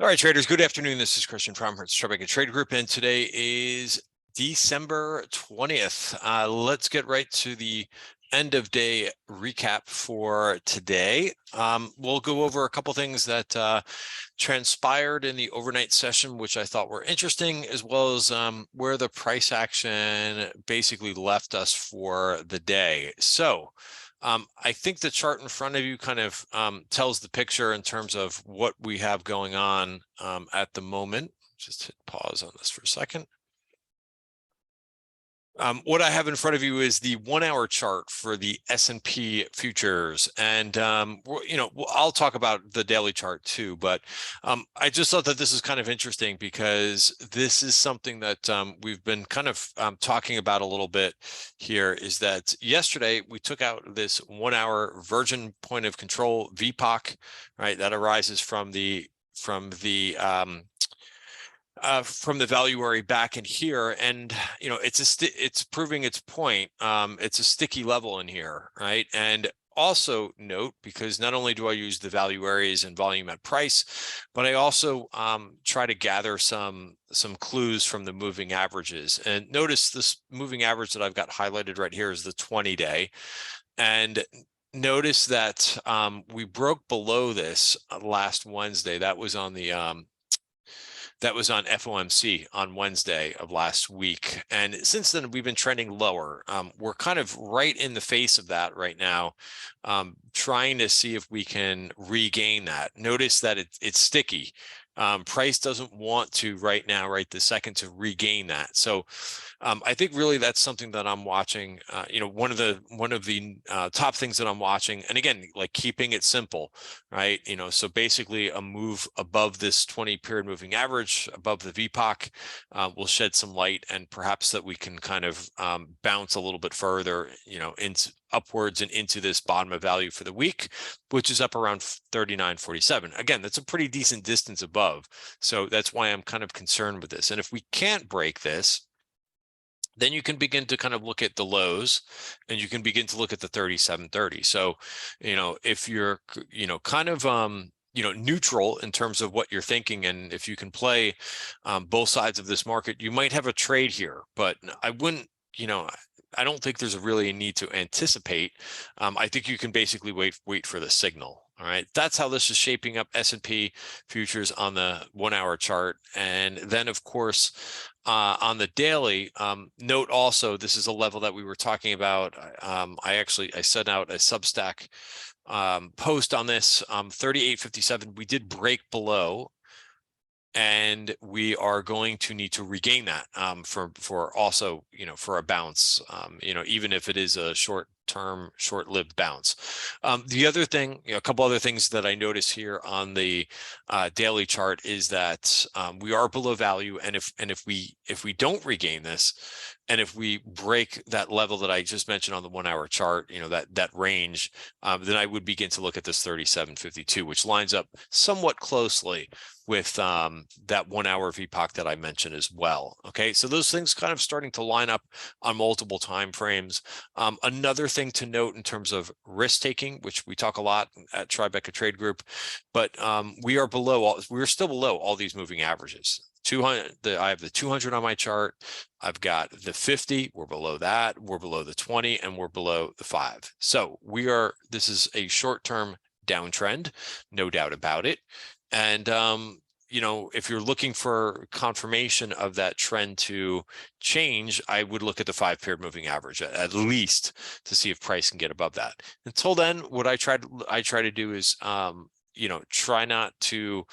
All right, traders, good afternoon. This is Christian from TTG Trade Group, and today is December 20th. Let's get right to the end of day recap for today. We'll go over a couple things that transpired in the overnight session, which I thought were interesting, as well as where the price action basically left us for the day. So I think the chart in front of you kind of tells the picture in terms of what we have going on at the moment. Just hit pause on this for a second. What I have in front of you is the 1 hour chart for the S&P futures. And, I'll talk about the daily chart too, but I just thought that this is kind of interesting because this is something that we've been kind of talking about a little bit here, is that yesterday we took out this 1 hour virgin point of control VPOC, right? That arises from the valuary back in here, and it's proving its point. It's a sticky level in here, right? And also note, because not only do I use the valuaries and volume at price, but I also try to gather some clues from the moving averages. And notice this moving average that I've got highlighted right here is the 20-day, and notice that we broke below this last Wednesday. That was on the that was on FOMC on Wednesday of last week. And since then, we've been trending lower. We're kind of right in the face of that right now, trying to see if we can regain that. Notice that it's sticky. Price doesn't want to right now, right this second, to regain that. So I think really that's something that I'm watching. One of the top things that I'm watching, and again, like keeping it simple, right? So basically a move above this 20 period moving average, above the VPOC, will shed some light, and perhaps that we can kind of bounce a little bit further, into upwards and into this bottom of value for the week, which is up around 39.47. Again, that's a pretty decent distance above. So that's why I'm kind of concerned with this. And if we can't break this, then you can begin to kind of look at the lows, and you can begin to look at the 37.30. So, if you're, kind of, neutral in terms of what you're thinking, and if you can play both sides of this market, you might have a trade here, but I wouldn't, I don't think there's really a need to anticipate. I think you can basically wait for the signal. All right, that's how this is shaping up S&P futures on the 1 hour chart. And then, of course, on the daily, note also, this is a level that we were talking about. I sent out a Substack post on this, 38.57. We did break below, and we are going to need to regain that for also, for a bounce, even if it is a short-lived bounce. The other thing, a couple other things that I notice here on the daily chart is that we are below value, and if we don't regain this, and if we break that level that I just mentioned on the 1 hour chart, that range, then I would begin to look at this 37.52, which lines up somewhat closely with that 1 hour VPOC that I mentioned as well. Okay, so those things kind of starting to line up on multiple time frames. Another thing to note in terms of risk taking, which we talk a lot at Tribeca Trade Group, but we're still below all these moving averages. 200, I have the 200 on my chart. I've got the 50. We're below that. We're below the 20, and we're below the 5. So this is a short-term downtrend, no doubt about it. And if you're looking for confirmation of that trend to change, I would look at the 5 period moving average at least to see if price can get above that. Until then, what I try to do is try not to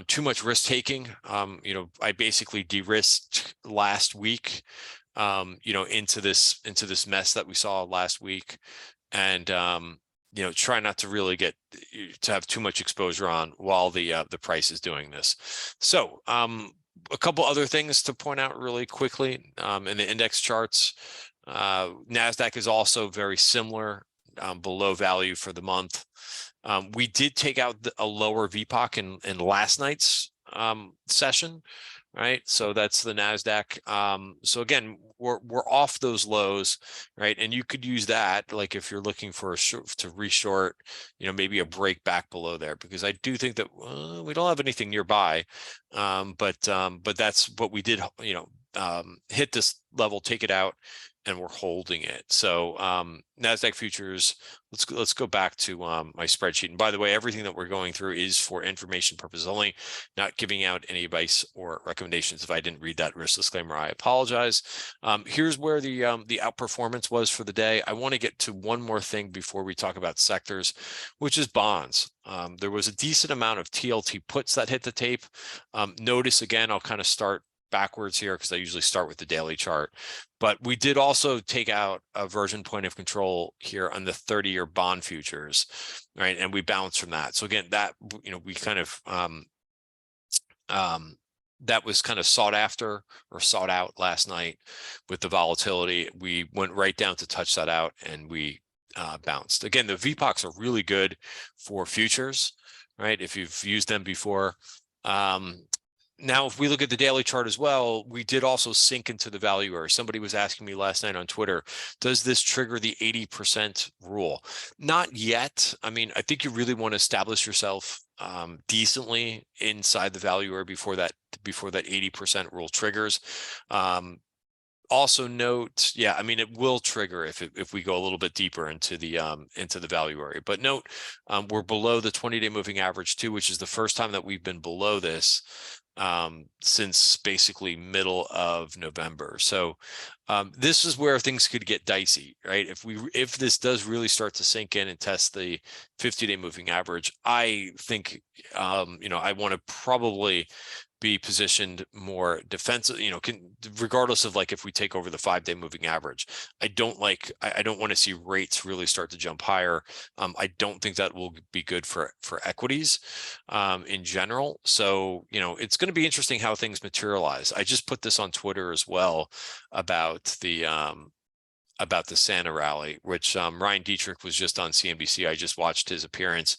too much risk taking. I basically de-risked last week, into this mess that we saw last week, and try not to really to have too much exposure on while the price is doing this. So a couple other things to point out really quickly in the index charts. NASDAQ is also very similar, below value for the month. We did take out a lower VPOC in last night's session, right? So that's the NASDAQ. So again, we're off those lows, right? And you could use that, like if you're looking for a to reshort, maybe a break back below there, because I do think that we don't have anything nearby. But that's what we did, hit this level, take it out, and we're holding it. So NASDAQ futures, let's go back to my spreadsheet. And by the way, everything that we're going through is for information purposes only, not giving out any advice or recommendations. If I didn't read that risk disclaimer, I apologize. Here's where the outperformance was for the day. I want to get to one more thing before we talk about sectors, which is bonds. There was a decent amount of TLT puts that hit the tape. Notice again, I'll kind of start backwards here because I usually start with the daily chart, but we did also take out a version point of control here on the 30-year bond futures, right? And we bounced from that. So again, that, we kind of, that was kind of sought after or sought out last night with the volatility. We went right down to touch that out and we bounced. Again, the VPOCs are really good for futures, right? If you've used them before. Now, if we look at the daily chart as well, we did also sink into the valuary. Somebody was asking me last night on Twitter, does this trigger the 80% rule? Not yet. I mean, I think you really want to establish yourself decently inside the valuary before that 80% rule triggers. Also note, yeah, I mean, it will trigger if we go a little bit deeper into the valuary. But note, we're below the 20-day moving average too, which is the first time that we've been below this since basically middle of November. So this is where things could get dicey, right? If this does really start to sink in and test the 50-day moving average, I think I want to probably be positioned more defensive, regardless of like if we take over the 5-day moving average. I don't want to see rates really start to jump higher. I don't think that will be good for equities in general. So, it's going to be interesting how things materialize. I just put this on Twitter as well about the Santa rally, which Ryan Dietrich was just on CNBC. I just watched his appearance.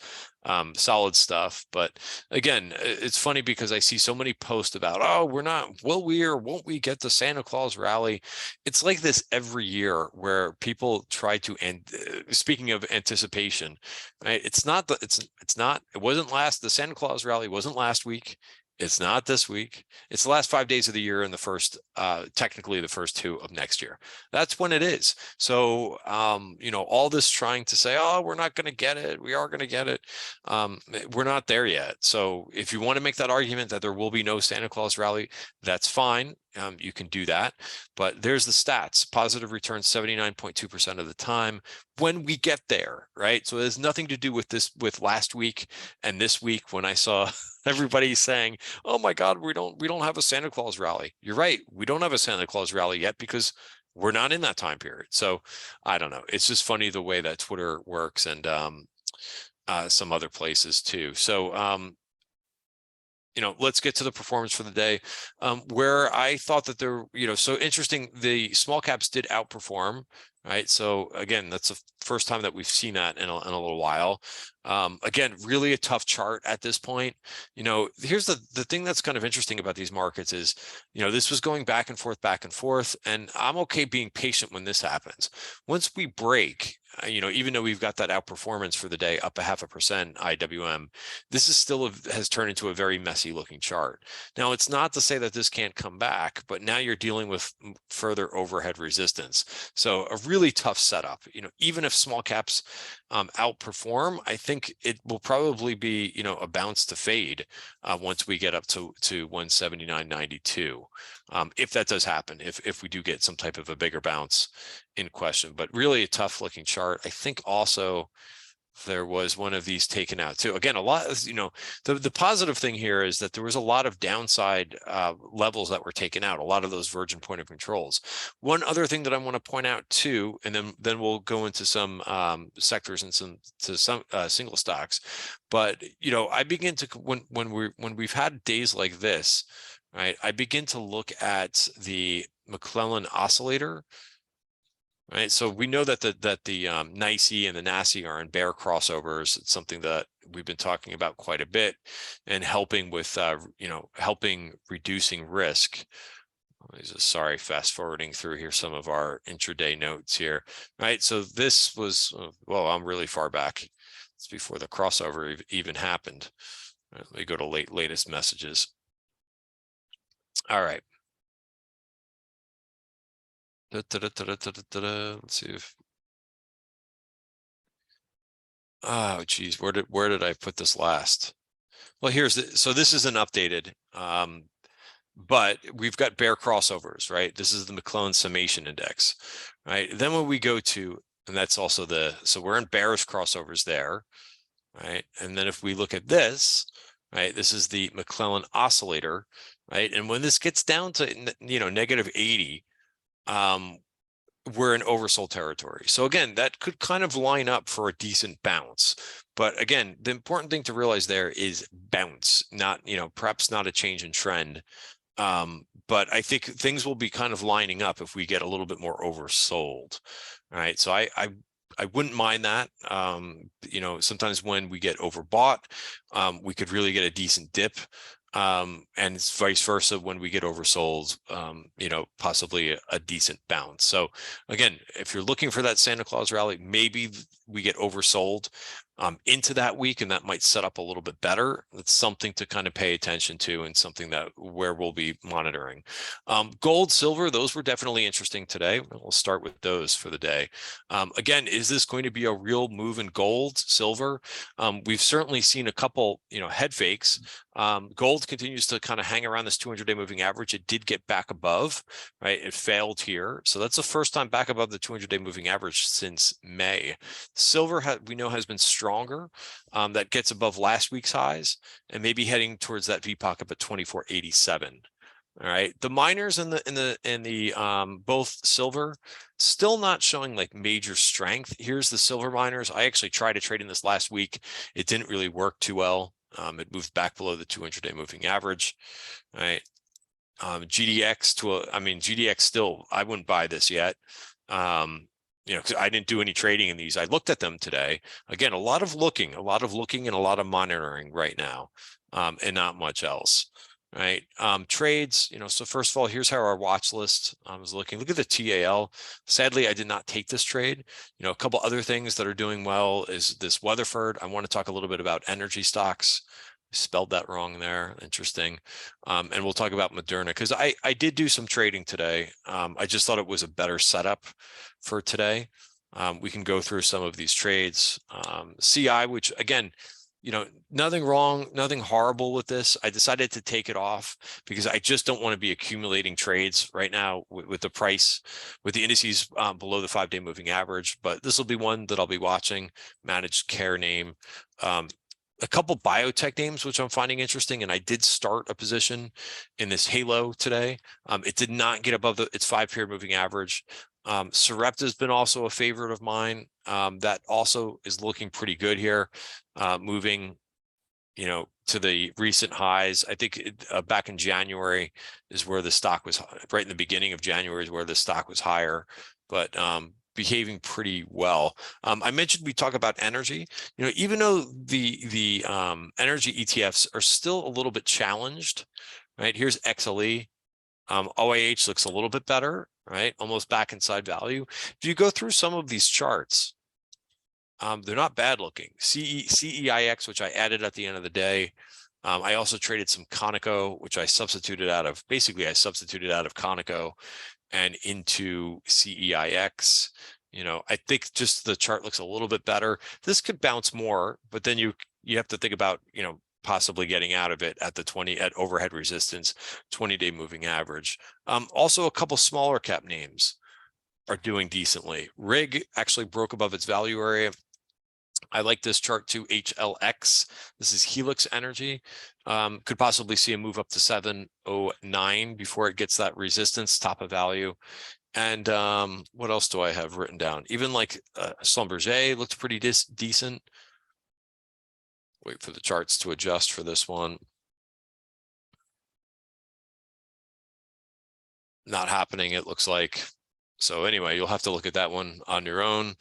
Solid stuff. But again, it's funny because I see so many posts about, oh, will we or won't we get the Santa Claus rally? It's like this every year where people try to, and speaking of anticipation, right? It wasn't the Santa Claus rally wasn't last week. It's not this week. It's the last 5 days of the year and technically the first 2 of next year. That's when it is. So, all this trying to say, oh, we're not going to get it. We are going to get it. We're not there yet. So if you want to make that argument that there will be no Santa Claus rally, that's fine. You can do that, but there's the stats. Positive returns 79.2% of the time when we get there, right? So it has nothing to do with last week and this week when I saw everybody saying, oh my God, we don't have a Santa Claus rally. You're right. We don't have a Santa Claus rally yet because we're not in that time period. So I don't know. It's just funny the way that Twitter works and some other places too. So let's get to the performance for the day, where I thought that so interesting, the small caps did outperform, right? So again, that's the first time that we've seen that in a little while. Again, really a tough chart at this point. Here's the thing that's kind of interesting about these markets is, this was going back and forth, and I'm okay being patient when this happens. Once we break, even though we've got that outperformance for the day up 0.5% IWM, this is still has turned into a very messy looking chart. Now, it's not to say that this can't come back, but now you're dealing with further overhead resistance. So a really tough setup. Even if small caps outperform, I think it will probably be, a bounce to fade once we get up to 179.92. If that does happen, if we do get some type of a bigger bounce in question, but really a tough looking chart. I think also there was one of these taken out too. Again, a lot, the positive thing here is that there was a lot of downside levels that were taken out, a lot of those virgin point of controls. One other thing that I want to point out too, and then we'll go into some sectors and some single stocks. But I begin to when we've had days like this, right? I begin to look at the McClellan oscillator. right? So we know that the NYSE and the NASDAQ are in bear crossovers. It's something that we've been talking about quite a bit, and helping with helping reducing risk. Sorry, fast forwarding through here some of our intraday notes here, right? So this was well, I'm really far back. It's before the crossover even happened. Let me go to latest messages. All right. Let's see if. Oh, geez, where did I put this last? Well, so this isn't updated, but we've got bear crossovers, right? This is the McClellan summation index, right? Then when we go to, and that's also so we're in bearish crossovers there, right? And then if we look at this, right, this is the McClellan oscillator, right? And when this gets down to, negative 80, we're in oversold territory. So again, that could kind of line up for a decent bounce. But again, the important thing to realize there is bounce, not, perhaps not a change in trend. But I think things will be kind of lining up if we get a little bit more oversold. All right. So I wouldn't mind that. Sometimes when we get overbought, we could really get a decent dip. And it's vice versa when we get oversold, possibly a decent bounce. So again, if you're looking for that Santa Claus rally, maybe we get oversold into that week, and that might set up a little bit better. It's something to kind of pay attention to, and something where we'll be monitoring. Gold, silver, those were definitely interesting today. We'll start with those for the day. Again, is this going to be a real move in gold, silver? We've certainly seen a couple, head fakes. Gold continues to kind of hang around this 200-day moving average. It did get back above, right? It failed here. So that's the first time back above the 200-day moving average since May. Silver, we know, has been stronger. That gets above last week's highs and maybe heading towards that VPOC up at 2487. All right, the miners and the both silver still not showing like major strength. Here's the silver miners. I actually tried to trade in this last week. It didn't really work too well. It moved back below the 200-day moving average. All right, GDX GDX still, I wouldn't buy this yet. Because I didn't do any trading in these. I looked at them today. Again, a lot of looking and a lot of monitoring right now, and not much else. Right. Trades, so first of all, here's how our watch list is looking. Look at the TAL. Sadly, I did not take this trade. A couple other things that are doing well is this Weatherford. I want to talk a little bit about energy stocks. Spelled that wrong there. Interesting. And we'll talk about Moderna, because I did do some trading today. I just thought it was a better setup for today. We can go through some of these trades. CI, which again, nothing wrong, nothing horrible with this. I decided to take it off because I just don't want to be accumulating trades right now with the price, with the indices below the 5-day moving average. But this will be one that I'll be watching. Managed care name. A couple biotech names, which I'm finding interesting. And I did start a position in this Halo today. It did not get above its 5-period moving average. Sarepta has been also a favorite of mine. That also is looking pretty good here, moving, to the recent highs. I think back in January is where the stock was, right in the beginning of January is where the stock was higher, but behaving pretty well. I mentioned we talk about energy. Even though the energy ETFs are still a little bit challenged, right? Here's XLE. OIH looks a little bit better, right? Almost back inside value. If you go through some of these charts, they're not bad looking. CEIX, which I added at the end of the day. I also traded some Conoco, which I substituted out of Conoco and into CEIX. I think just the chart looks a little bit better. This could bounce more, but then you have to think about, possibly getting out of it at at overhead resistance, 20-day moving average. Also a couple smaller cap names are doing decently. RIG actually broke above its value area. I like this chart too, HLX. This is Helix Energy. Could possibly see a move up to 709 before it gets that resistance, top of value. And what else do I have written down? Even like Schlumberger looked pretty decent. Wait for the charts to adjust for this one. Not happening, it looks like. So anyway, you'll have to look at that one on your own.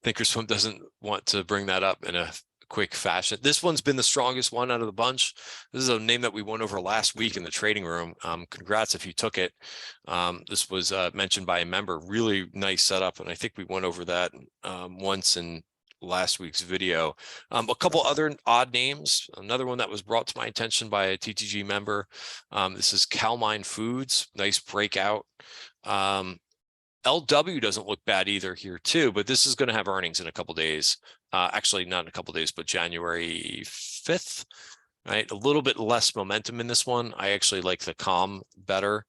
Thinkorswim doesn't want to bring that up in a quick fashion. This one's been the strongest one out of the bunch. This is a name that we went over last week in the trading room. Congrats if you took it. This was mentioned by a member. Really nice setup, and I think we went over that once in last week's video. A couple other odd names. Another one that was brought to my attention by a TTG member. This is Calmine Foods. Nice breakout. LW doesn't look bad either here too, but this is going to have earnings in a couple days. Actually, not in a couple days, but January 5th, right? A little bit less momentum in this one. I actually like the calm better.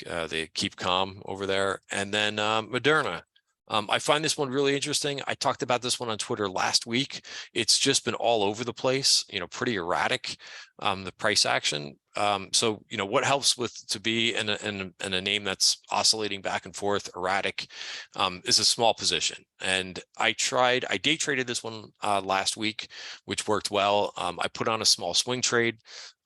They keep calm over there. And then Moderna. I find this one really interesting. I talked about this one on Twitter last week. It's just been all over the place, pretty erratic, the price action. So, what helps with to be in a name that's oscillating back and forth, erratic, is a small position. And I day traded this one last week, which worked well. I put on a small swing trade.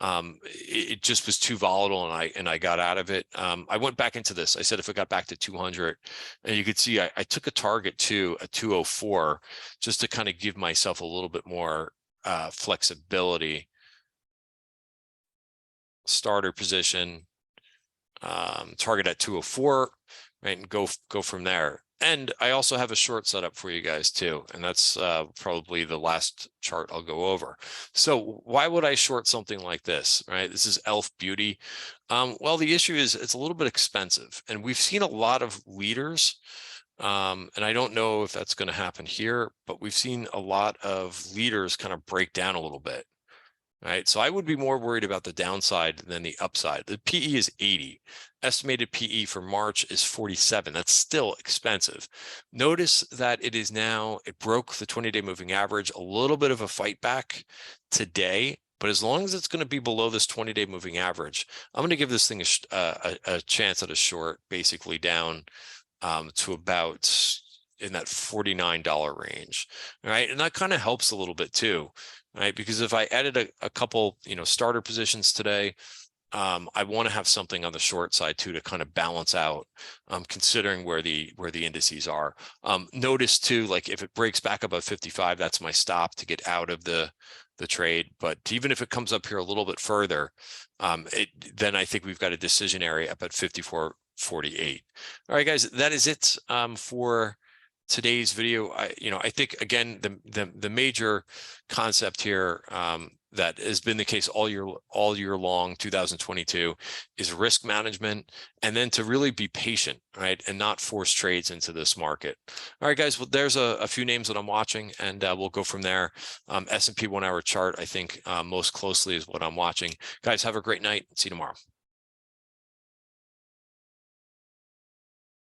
It just was too volatile, and I got out of it. I went back into this. I said if it got back to 200, and you could see I took a target to a 204 just to kind of give myself a little bit more flexibility. Starter position, target at 204, right, and go from there. And I also have a short setup for you guys too, and that's probably the last chart I'll go over. So why would I short something like this, right? This is Elf Beauty. Well, the issue is it's a little bit expensive, and we've seen a lot of leaders, and I don't know if that's going to happen here, but we've seen a lot of leaders kind of break down a little bit. Right, so I would be more worried about the downside than the upside. The PE is 80. Estimated PE for March is 47. That's still expensive. Notice that it broke the 20-day moving average, a little bit of a fight back today, but as long as it's going to be below this 20-day moving average, I'm going to give this thing a chance at a short, basically down to about in that $49 range, right? And that kind of helps a little bit too. Right, because if I added a couple, starter positions today, I want to have something on the short side too to kind of balance out, considering where the indices are. Notice too, like if it breaks back above 55, that's my stop to get out of the trade. But even if it comes up here a little bit further, then I think we've got a decision area up at 54.48. All right, guys, that is it for today's video. I think again the major concept here that has been the case all year long 2022 is risk management, and then to really be patient, right, and not force trades into this market. All right, guys, well, there's a few names that I'm watching, and we'll go from there. S&P 1 hour chart, I think most closely is what I'm watching. Guys, have a great night. See you tomorrow.